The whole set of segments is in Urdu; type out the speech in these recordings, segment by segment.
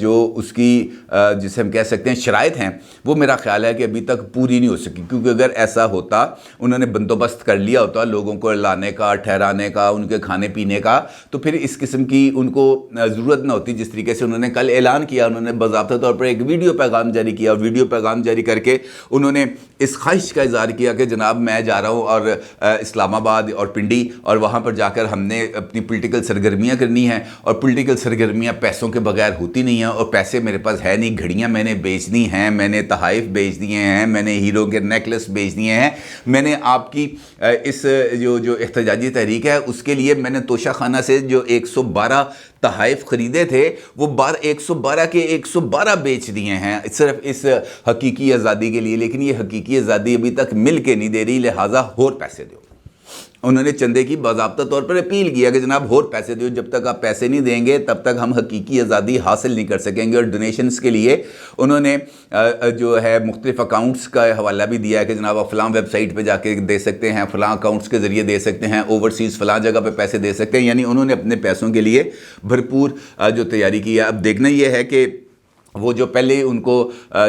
جو اس کی جسے ہم کہہ سکتے ہیں شرائط ہیں وہ میرا خیال ہے کہ ابھی تک پوری نہیں ہو سکی، کیونکہ اگر ایسا ہوتا انہوں نے بندوبست کر لیا ہوتا لوگوں کو لانے کا، ٹھہرانے کا، ان کے کھانے پینے کا، تو پھر اس قسم کی ان کو ضرورت نہ ہوتی جس طریقے سے انہوں نے کل اعلان کیا۔ انہوں نے باضابطہ طور پر ایک ویڈیو پیغام جاری کیا، اور ویڈیو پیغام جاری کر کے انہوں نے اس خواہش کا اظہار کیا کہ جناب میں جا رہا ہوں اور اسلام آباد اور پنڈی، اور وہاں پر جا کر ہم نے اپنی پولیٹیکل سرگرمیاں کرنی ہیں، اور پولیٹیکل سرگرمیاں پیسوں کے بغیر ہوتی نہیں ہیں، اور پیسے میرے پاس ہے نہیں، گھڑیاں میں نے بیچنی ہیں، میں نے تحائف بیچ دیے ہیں، میں نے ہیرو کے نیکلس بیچ دیے ہیں، میں نے آپ کی اس جو احتجاجی تحریک ہے اس کے لیے میں نے توشہ خانہ سے جو 112 تحائف خریدے تھے وہ 112 کے 112 بیچ دیے ہیں صرف اس حقیقی آزادی کے لیے، لیکن یہ حقیقی آزادی ابھی تک مل کے نہیں دے رہی، لہٰذا اور پیسے دو۔ انہوں نے چندے کی باضابطہ طور پر اپیل کیا کہ جناب اور پیسے دو، جب تک آپ پیسے نہیں دیں گے تب تک ہم حقیقی آزادی حاصل نہیں کر سکیں گے۔ اور ڈونیشنز کے لیے انہوں نے جو ہے مختلف اکاؤنٹس کا حوالہ بھی دیا ہے کہ جناب آپ فلاں ویب سائٹ پہ جا کے دے سکتے ہیں، فلاں اکاؤنٹس کے ذریعے دے سکتے ہیں، اوورسیز فلاں جگہ پہ پیسے دے سکتے ہیں، یعنی انہوں نے اپنے پیسوں کے لیے بھرپور جو تیاری کی ہے۔ اب دیکھنا یہ ہے کہ وہ جو پہلے ان کو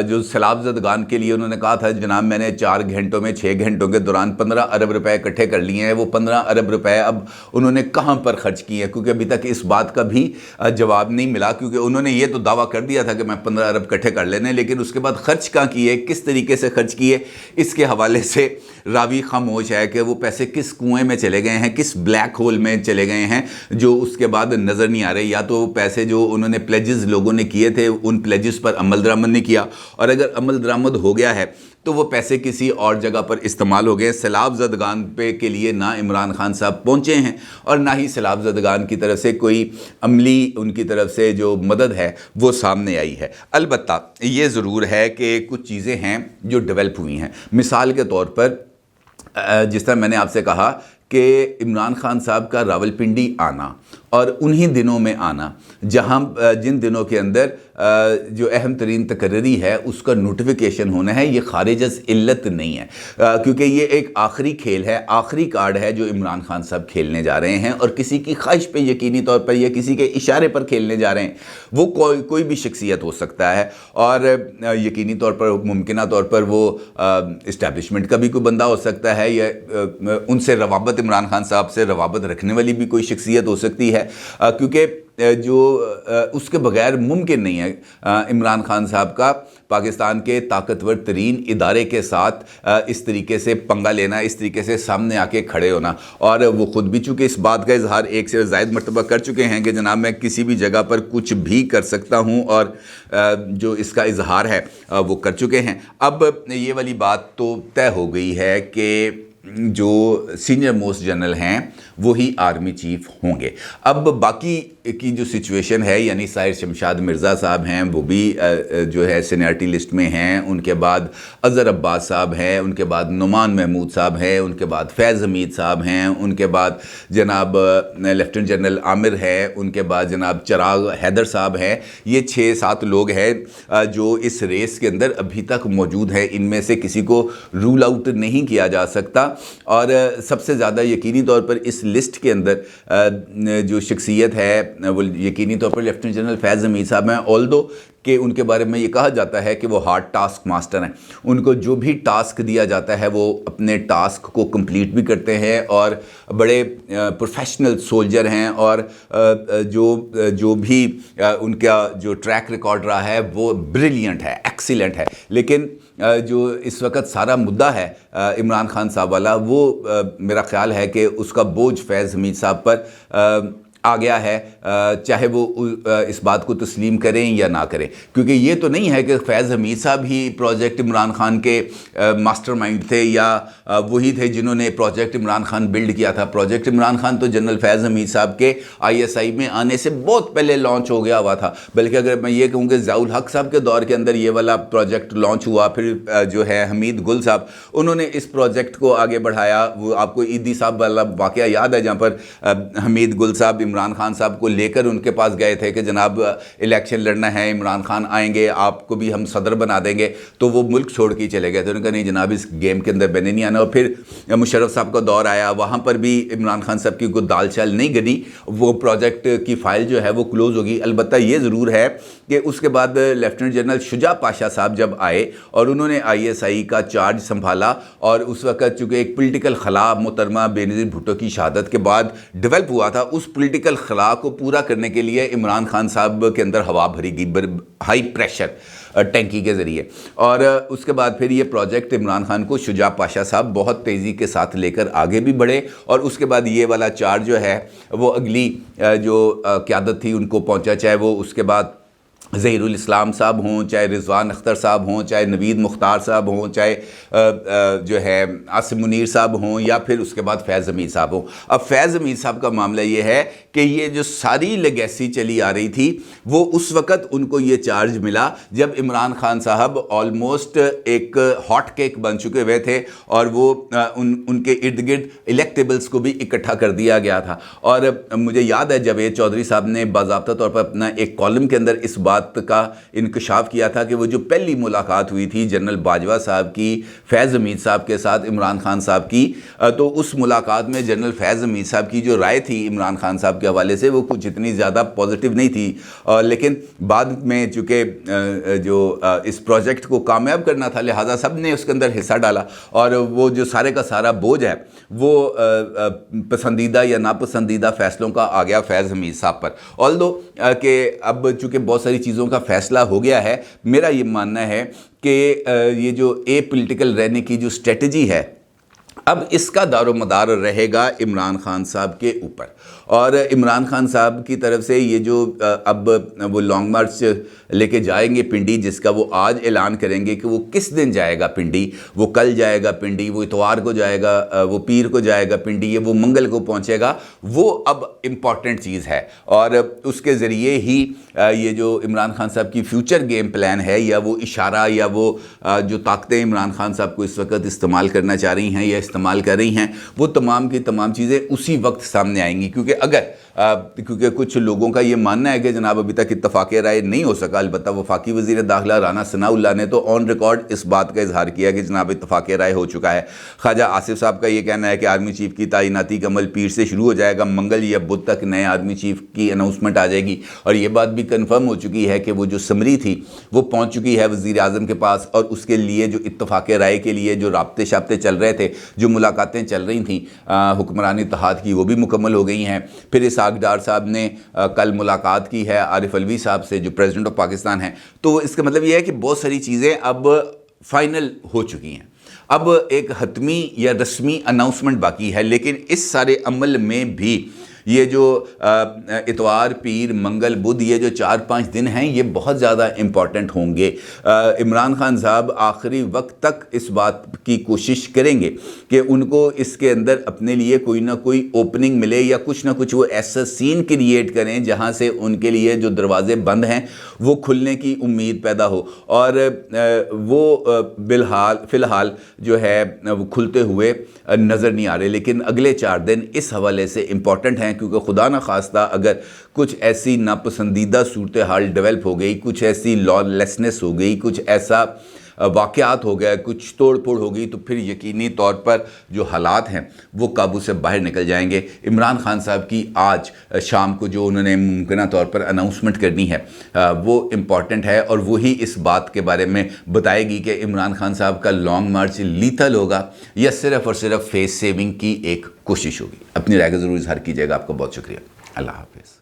جو سیلاب زدگان کے لیے انہوں نے کہا تھا جناب میں نے 4 گھنٹوں میں 6 گھنٹوں کے دوران 15 ارب روپے اکٹھے کر لیے ہیں، وہ 15 ارب روپے اب انہوں نے کہاں پر خرچ کیے ہیں؟ کیونکہ ابھی تک اس بات کا بھی جواب نہیں ملا، کیونکہ انہوں نے یہ تو دعویٰ کر دیا تھا کہ میں 15 ارب اکٹھے کر لینے، لیکن اس کے بعد خرچ کہاں کیے، کس طریقے سے خرچ کیے، اس کے حوالے سے راوی خاموش ہے کہ وہ پیسے کس کنویں میں چلے گئے ہیں، کس بلیک ہول میں چلے گئے ہیں جو اس کے بعد نظر نہیں آ رہے۔ یا تو پیسے جو انہوں نے پلیجز لوگوں نے کیے تھے ان پلیجز پر عمل درآمد نہیں کیا، اور اگر عمل درآمد ہو گیا ہے تو وہ پیسے کسی اور جگہ پر استعمال ہو گئے۔ سیلاب زدگان پہ کے لیے نہ عمران خان صاحب پہنچے ہیں، اور نہ ہی سیلاب زدگان کی طرف سے کوئی عملی ان کی طرف سے جو مدد ہے وہ سامنے آئی ہے۔ البتہ یہ ضرور ہے کہ کچھ چیزیں ہیں جو ڈیولپ ہوئی ہیں۔ مثال کے طور پر جس طرح میں نے آپ سے کہا کہ عمران خان صاحب کا راولپنڈی آنا اور انہی دنوں میں آنا جہاں جن دنوں کے اندر جو اہم ترین تقرری ہے اس کا نوٹیفیکیشن ہونا ہے، یہ خارج از علت نہیں ہے، کیونکہ یہ ایک آخری کھیل ہے، آخری کارڈ ہے جو عمران خان صاحب کھیلنے جا رہے ہیں، اور کسی کی خواہش پہ یقینی طور پر یا کسی کے اشارے پر کھیلنے جا رہے ہیں۔ وہ کوئی بھی شخصیت ہو سکتا ہے، اور یقینی طور پر ممکنہ طور پر وہ اسٹیبلشمنٹ کا بھی کوئی بندہ ہو سکتا ہے، یا ان سے روابط عمران خان صاحب سے روابط رکھنے والی بھی کوئی شخصیت ہو سکتی ہے، کیونکہ جو اس کے بغیر ممکن نہیں ہے عمران خان صاحب کا پاکستان کے طاقتور ترین ادارے کے ساتھ اس طریقے سے پنگا لینا، اس طریقے سے سامنے آ کے کھڑے ہونا۔ اور وہ خود بھی چونکہ اس بات کا اظہار ایک سے زائد مرتبہ کر چکے ہیں کہ جناب میں کسی بھی جگہ پر کچھ بھی کر سکتا ہوں، اور جو اس کا اظہار ہے وہ کر چکے ہیں۔ اب یہ والی بات تو طے ہو گئی ہے کہ جو سینئر موسٹ جنرل ہیں وہی آرمی چیف ہوں گے۔ اب باقی کی جو سچویشن ہے، یعنی ساحر شمشاد مرزا صاحب ہیں وہ بھی جو ہے سینیئرٹی لسٹ میں ہیں، ان کے بعد اظہر عباس صاحب ہیں، ان کے بعد نعمان محمود صاحب ہیں، ان کے بعد فیض حمید صاحب ہیں، ان کے بعد جناب لیفٹیننٹ جنرل عامر ہے، ان کے بعد جناب چراغ حیدر صاحب ہیں۔ یہ 6-7 لوگ ہیں جو اس ریس کے اندر ابھی تک موجود ہیں، ان میں سے کسی کو رول آؤٹ نہیں کیا جا سکتا۔ اور سب سے زیادہ یقینی طور پر اس لسٹ کے اندر جو شخصیت ہے وہ یقینی طور پر لیفٹیننٹ جنرل فیض حمید صاحب ہیں، آلدو کہ ان کے بارے میں یہ کہا جاتا ہے کہ وہ ہارڈ ٹاسک ماسٹر ہیں، ان کو جو بھی ٹاسک دیا جاتا ہے وہ اپنے ٹاسک کو کمپلیٹ بھی کرتے ہیں، اور بڑے پروفیشنل سولجر ہیں، اور جو بھی ان کا جو ٹریک ریکارڈ رہا ہے وہ بریلینٹ ہے، ایکسیلنٹ ہے۔ لیکن جو اس وقت سارا مدعا ہے عمران خان صاحب والا، وہ میرا خیال ہے کہ اس کا بوجھ فیض حمید صاحب پر آ گیا ہے، چاہے وہ اس بات کو تسلیم کریں یا نہ کریں، کیونکہ یہ تو نہیں ہے کہ فیض حمید صاحب ہی پروجیکٹ عمران خان کے ماسٹر مائنڈ تھے یا وہی تھے جنہوں نے پروجیکٹ عمران خان بلڈ کیا تھا۔ پروجیکٹ عمران خان تو جنرل فیض حمید صاحب کے ISI میں آنے سے بہت پہلے لانچ ہو گیا ہوا تھا، بلکہ اگر میں یہ کہوں کہ ضیاء الحق صاحب کے دور کے اندر یہ والا پروجیکٹ لانچ ہوا، پھر جو ہے حمید گل صاحب انہوں نے اس پروجیکٹ کو آگے بڑھایا۔ وہ آپ کو عیدی صاحب والا واقعہ یاد ہے جہاں پر حمید گل صاحب عمران خان صاحب کو لے کر ان کے پاس گئے تھے کہ جناب الیکشن لڑنا ہے، عمران خان آئیں گے، آپ کو بھی ہم صدر بنا دیں گے، تو وہ ملک چھوڑ کے چلے گئے تھے. انہوں نے کہا نہیں جناب اس گیم کے اندر میں نے نہیں آنا. اور پھر مشرف صاحب کا دور آیا، وہاں پر بھی عمران خان صاحب کی کوئی دال چال نہیں گلی، وہ پروجیکٹ کی فائل جو ہے وہ کلوز ہوگی. البتہ یہ ضرور ہے کہ اس کے بعد لیفٹیننٹ جنرل شجاع پاشا صاحب جب آئے اور انہوں نے ISI کا چارج سنبھالا، اور اس وقت چونکہ ایک پولیٹیکل خلا محترمہ بینظیر بھٹو کی شہادت کے بعد ڈیولپ ہوا تھا، اس پولیٹیکل خلا کو پورا کرنے کے لیے عمران خان صاحب کے اندر ہوا بھری گئی ہائی پریشر ٹینکی کے ذریعے. اور اس کے بعد پھر یہ پروجیکٹ عمران خان کو شجاع پاشا صاحب بہت تیزی کے ساتھ لے کر آگے بھی بڑھے، اور اس کے بعد یہ والا چارج جو ہے وہ اگلی جو قیادت تھی ان کو پہنچا، چاہے وہ اس کے بعد ظہیر الاسلام صاحب ہوں، چاہے رضوان اختر صاحب ہوں، چاہے نوید مختار صاحب ہوں، چاہے جو ہے عاصم منیر صاحب ہوں، یا پھر اس کے بعد فیض حمید صاحب ہوں. اب فیض حمید صاحب کا معاملہ یہ ہے کہ یہ جو ساری لیگیسی چلی آ رہی تھی وہ اس وقت ان کو یہ چارج ملا جب عمران خان صاحب آلموسٹ ایک ہاٹ کیک بن چکے ہوئے تھے، اور وہ ان کے ارد گرد الیکٹیبلز کو بھی اکٹھا کر دیا گیا تھا. اور مجھے یاد ہے جاوید چودھری صاحب نے باضابطہ طور پر اپنا ایک کالم کے اندر اس بات کا انکشاف کیا تھا کہ وہ جو پہلی ملاقات ہوئی تھی جنرل باجوہ صاحب کی فیض حمید صاحب کے ساتھ عمران خان صاحب کی، تو اس ملاقات میں جنرل فیض حمید صاحب کی جو رائے تھی عمران خان صاحب کے حوالے سے وہ کچھ اتنی زیادہ پازیٹیو نہیں تھی. لیکن بعد میں چونکہ جو اس پروجیکٹ کو کامیاب کرنا تھا لہٰذا سب نے اس کے اندر حصہ ڈالا، اور وہ جو سارے کا سارا بوجھ ہے وہ پسندیدہ یا ناپسندیدہ فیصلوں کا آ گیا فیض حمید صاحب پر. آلدو کہ اب چونکہ بہت ساری چیزوں کا فیصلہ ہو گیا ہے، میرا یہ ماننا ہے کہ یہ جو اے پولیٹیکل رہنے کی جو اسٹریٹجی ہے اب اس کا دار و مدار رہے گا عمران خان صاحب کے اوپر. اور عمران خان صاحب کی طرف سے یہ جو اب وہ لانگ مارچ لے کے جائیں گے پنڈی، جس کا وہ آج اعلان کریں گے کہ وہ کس دن جائے گا پنڈی، وہ کل جائے گا پنڈی، وہ اتوار کو جائے گا، وہ پیر کو جائے گا پنڈی، وہ منگل کو پہنچے گا، وہ اب امپورٹنٹ چیز ہے. اور اس کے ذریعے ہی یہ جو عمران خان صاحب کی فیوچر گیم پلان ہے، یا وہ اشارہ یا وہ جو طاقتیں عمران خان صاحب کو اس وقت استعمال کرنا چاہ رہی ہیں یا استعمال کر رہی ہیں، وہ تمام کی تمام چیزیں اسی وقت سامنے آئیں گی. کیونکہ کچھ لوگوں کا یہ ماننا ہے کہ جناب ابھی تک اتفاق رائے نہیں ہو سکا. البتہ وفاقی وزیر داخلہ رانا ثناء اللہ نے تو آن ریکارڈ اس بات کا اظہار کیا کہ جناب اتفاق رائے ہو چکا ہے. خواجہ آصف صاحب کا یہ کہنا ہے کہ آرمی چیف کی تعیناتی کا عمل پیر سے شروع ہو جائے گا، منگل یا بدھ تک نئے آرمی چیف کی اناؤنسمنٹ آ جائے گی. اور یہ بات بھی کنفرم ہو چکی ہے کہ وہ جو سمری تھی وہ پہنچ چکی ہے وزیر اعظم کے پاس، اور اس کے لیے جو اتفاق رائے کے لیے جو رابطے شابطے چل رہے تھے، جو ملاقاتیں چل رہی تھیں حکمران اتحاد کی، وہ بھی مکمل ہو گئی ہیں. پھر اسحاق ڈار صاحب نے کل ملاقات کی ہے عارف علوی صاحب سے جو پریزیڈنٹ آف پاکستان ہیں. تو اس کا مطلب یہ ہے کہ بہت ساری چیزیں اب فائنل ہو چکی ہیں. اب ایک حتمی یا رسمی اناؤنسمنٹ باقی ہے، لیکن اس سارے عمل میں بھی یہ جو اتوار، پیر، منگل، بدھ، یہ جو 4-5 دن ہیں یہ بہت زیادہ امپورٹنٹ ہوں گے. عمران خان صاحب آخری وقت تک اس بات کی کوشش کریں گے کہ ان کو اس کے اندر اپنے لیے کوئی نہ کوئی اوپننگ ملے، یا کچھ نہ کچھ وہ ایسا سین کریٹ کریں جہاں سے ان کے لیے جو دروازے بند ہیں وہ کھلنے کی امید پیدا ہو. اور وہ فی الحال جو ہے وہ کھلتے ہوئے نظر نہیں آ رہے. لیکن اگلے 4 دن اس حوالے سے امپورٹنٹ ہیں، کیونکہ خدا نہ خواستہ اگر کچھ ایسی ناپسندیدہ صورتحال ڈیولپ ہو گئی، کچھ ایسی لا لیسنس ہو گئی، کچھ ایسا واقعات ہو گیا، کچھ توڑ پھوڑ ہو گئی، تو پھر یقینی طور پر جو حالات ہیں وہ قابو سے باہر نکل جائیں گے. عمران خان صاحب کی آج شام کو جو انہوں نے ممکنہ طور پر اناؤنسمنٹ کرنی ہے وہ امپورٹنٹ ہے، اور وہی اس بات کے بارے میں بتائے گی کہ عمران خان صاحب کا لانگ مارچ لیتھل ہوگا یا صرف اور صرف فیس سیونگ کی ایک کوشش ہوگی. اپنی رائے کا ضرور اظہار کیجیے گا. آپ کا بہت شکریہ. اللہ حافظ.